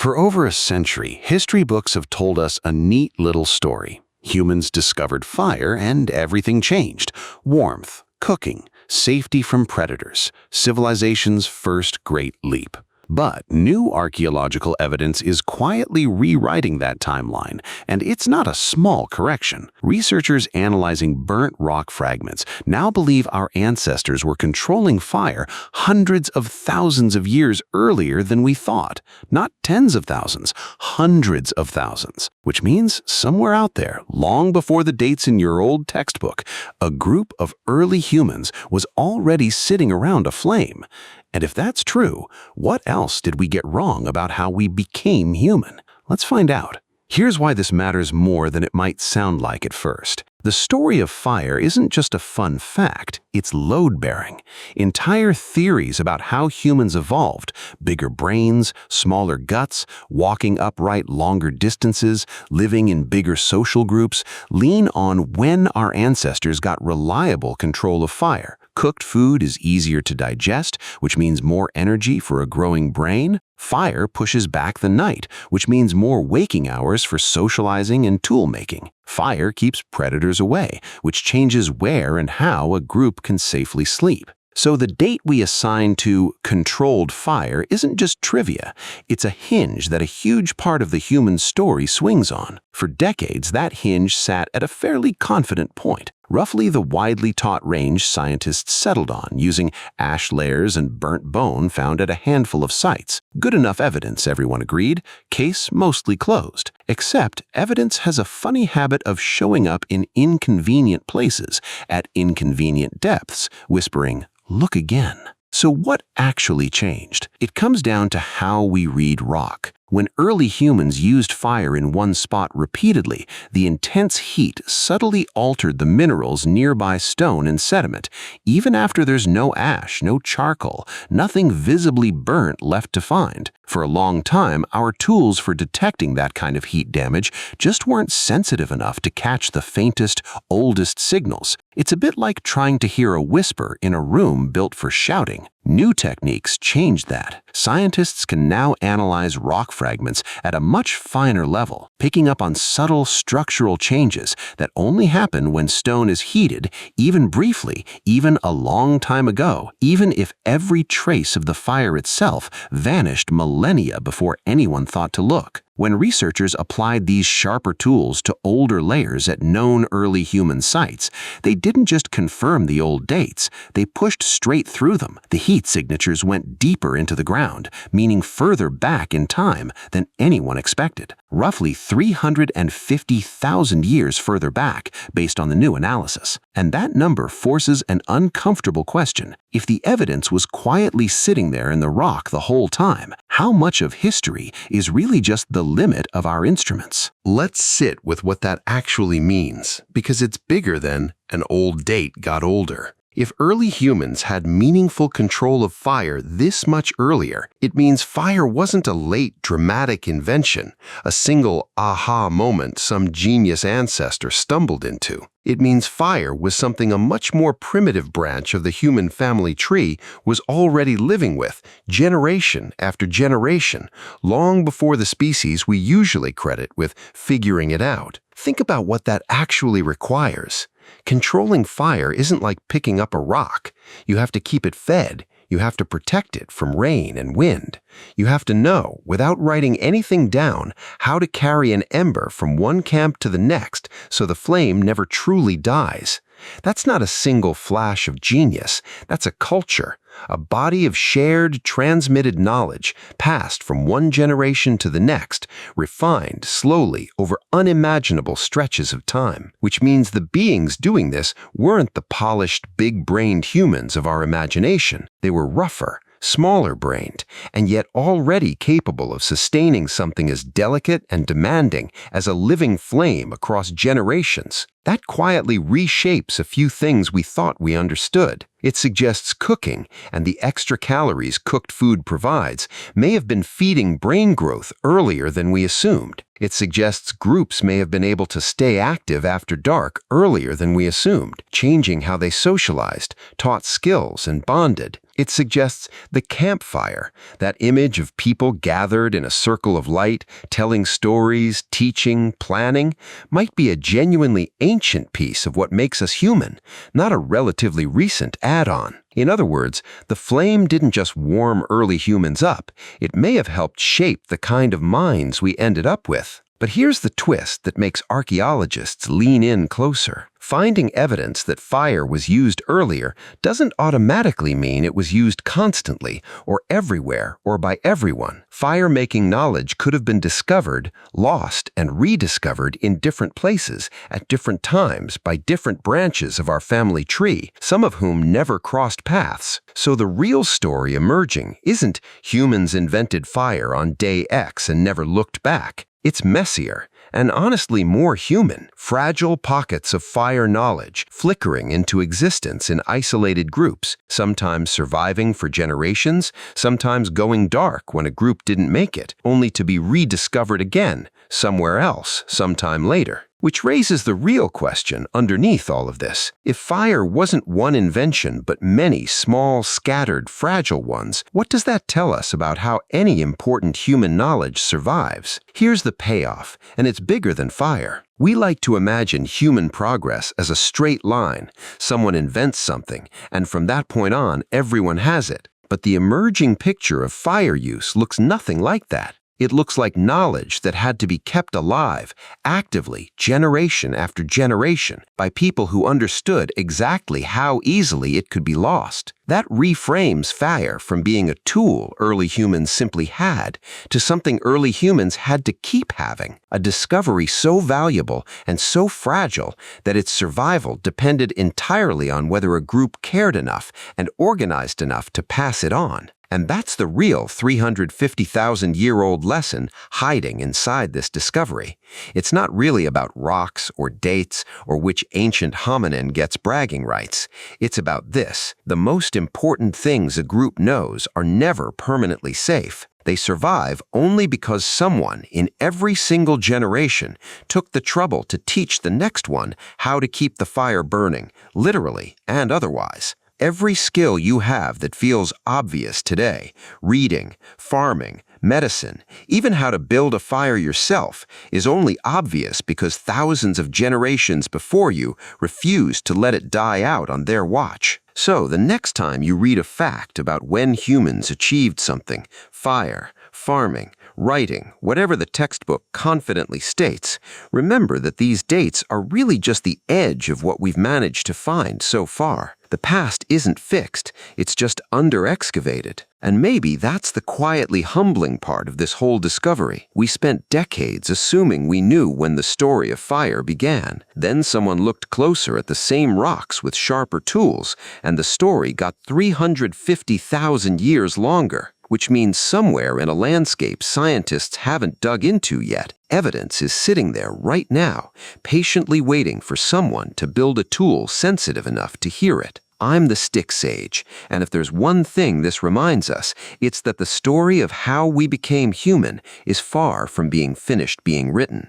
For over a century, history books have told us a neat little story. Humans discovered fire and everything changed. Warmth, cooking, safety from predators, civilization's first great leap. But new archaeological evidence is quietly rewriting that timeline, and it's not a small correction. Researchers analyzing burnt rock fragments now believe our ancestors were controlling fire hundreds of thousands of years earlier than we thought. Not tens of thousands, hundreds of thousands. Which means somewhere out there, long before the dates in your old textbook, a group of early humans was already sitting around a flame. And if that's true, what else did we get wrong about how we became human? Let's find out. Here's why this matters more than it might sound like at first. The story of fire isn't just a fun fact, it's load-bearing. Entire theories about how humans evolved, bigger brains, smaller guts, walking upright longer distances, living in bigger social groups, lean on when our ancestors got reliable control of fire. Cooked food is easier to digest, which means more energy for a growing brain. Fire pushes back the night, which means more waking hours for socializing and tool-making. Fire keeps predators away, which changes where and how a group can safely sleep. So the date we assign to controlled fire isn't just trivia, it's a hinge that a huge part of the human story swings on. For decades, that hinge sat at a fairly confident point, roughly the widely taught range scientists settled on, using ash layers and burnt bone found at a handful of sites. Good enough evidence, everyone agreed, case mostly closed. Except evidence has a funny habit of showing up in inconvenient places, at inconvenient depths, whispering, "Look again." So what actually changed? It comes down to how we read rock. When early humans used fire in one spot repeatedly, the intense heat subtly altered the minerals nearby stone and sediment. Even after there's no ash, no charcoal, nothing visibly burnt left to find. For a long time, our tools for detecting that kind of heat damage just weren't sensitive enough to catch the faintest, oldest signals. It's a bit like trying to hear a whisper in a room built for shouting. New techniques changed that. Scientists can now analyze rock fragments at a much finer level, picking up on subtle structural changes that only happen when stone is heated, even briefly, even a long time ago, even if every trace of the fire itself vanished millennia before anyone thought to look. When researchers applied these sharper tools to older layers at known early human sites, they didn't just confirm the old dates, they pushed straight through them. The heat signatures went deeper into the ground, meaning further back in time than anyone expected. Roughly 350,000 years further back, based on the new analysis. And that number forces an uncomfortable question. If the evidence was quietly sitting there in the rock the whole time, how much of history is really just the limit of our instruments? Let's sit with what that actually means, because it's bigger than an old date got older. If early humans had meaningful control of fire this much earlier, it means fire wasn't a late, dramatic invention, a single aha moment some genius ancestor stumbled into. It means fire was something a much more primitive branch of the human family tree was already living with, generation after generation, long before the species we usually credit with figuring it out. Think about what that actually requires. Controlling fire isn't like picking up a rock. You have to keep it fed. You have to protect it from rain and wind. You have to know, without writing anything down, how to carry an ember from one camp to the next so the flame never truly dies. That's not a single flash of genius. That's a culture, a body of shared, transmitted knowledge passed from one generation to the next, refined slowly over unimaginable stretches of time. Which means the beings doing this weren't the polished, big-brained humans of our imagination. They were rougher, smaller-brained, and yet already capable of sustaining something as delicate and demanding as a living flame across generations. That quietly reshapes a few things we thought we understood. It suggests cooking and the extra calories cooked food provides may have been feeding brain growth earlier than we assumed. It suggests groups may have been able to stay active after dark earlier than we assumed, changing how they socialized, taught skills, and bonded. It suggests the campfire, that image of people gathered in a circle of light, telling stories, teaching, planning, might be a genuinely ancient piece of what makes us human, not a relatively recent add-on. In other words, the flame didn't just warm early humans up, it may have helped shape the kind of minds we ended up with. But here's the twist that makes archaeologists lean in closer. Finding evidence that fire was used earlier doesn't automatically mean it was used constantly, or everywhere, or by everyone. Fire-making knowledge could have been discovered, lost, and rediscovered in different places, at different times, by different branches of our family tree, some of whom never crossed paths. So the real story emerging isn't humans invented fire on day X and never looked back. It's messier, and honestly more human, fragile pockets of fire knowledge flickering into existence in isolated groups, sometimes surviving for generations, sometimes going dark when a group didn't make it, only to be rediscovered again, somewhere else, sometime later. Which raises the real question underneath all of this. If fire wasn't one invention but many small, scattered, fragile ones, what does that tell us about how any important human knowledge survives? Here's the payoff, and it's bigger than fire. We like to imagine human progress as a straight line. Someone invents something, and from that point on, everyone has it. But the emerging picture of fire use looks nothing like that. It looks like knowledge that had to be kept alive, actively, generation after generation, by people who understood exactly how easily it could be lost. That reframes fire from being a tool early humans simply had to something early humans had to keep having, a discovery so valuable and so fragile that its survival depended entirely on whether a group cared enough and organized enough to pass it on. And that's the real 350,000-year-old lesson hiding inside this discovery. It's not really about rocks or dates or which ancient hominin gets bragging rights. It's about this: the most important things a group knows are never permanently safe. They survive only because someone in every single generation took the trouble to teach the next one how to keep the fire burning, literally and otherwise. Every skill you have that feels obvious today, reading, farming, medicine, even how to build a fire yourself, is only obvious because thousands of generations before you refused to let it die out on their watch. So the next time you read a fact about when humans achieved something, fire, farming, writing, whatever the textbook confidently states, remember that these dates are really just the edge of what we've managed to find so far. The past isn't fixed, it's just under-excavated. And maybe that's the quietly humbling part of this whole discovery. We spent decades assuming we knew when the story of fire began. Then someone looked closer at the same rocks with sharper tools, and the story got 350,000 years longer. Which means somewhere in a landscape scientists haven't dug into yet, evidence is sitting there right now, patiently waiting for someone to build a tool sensitive enough to hear it. I'm the stick sage, and if there's one thing this reminds us, it's that the story of how we became human is far from being finished being written.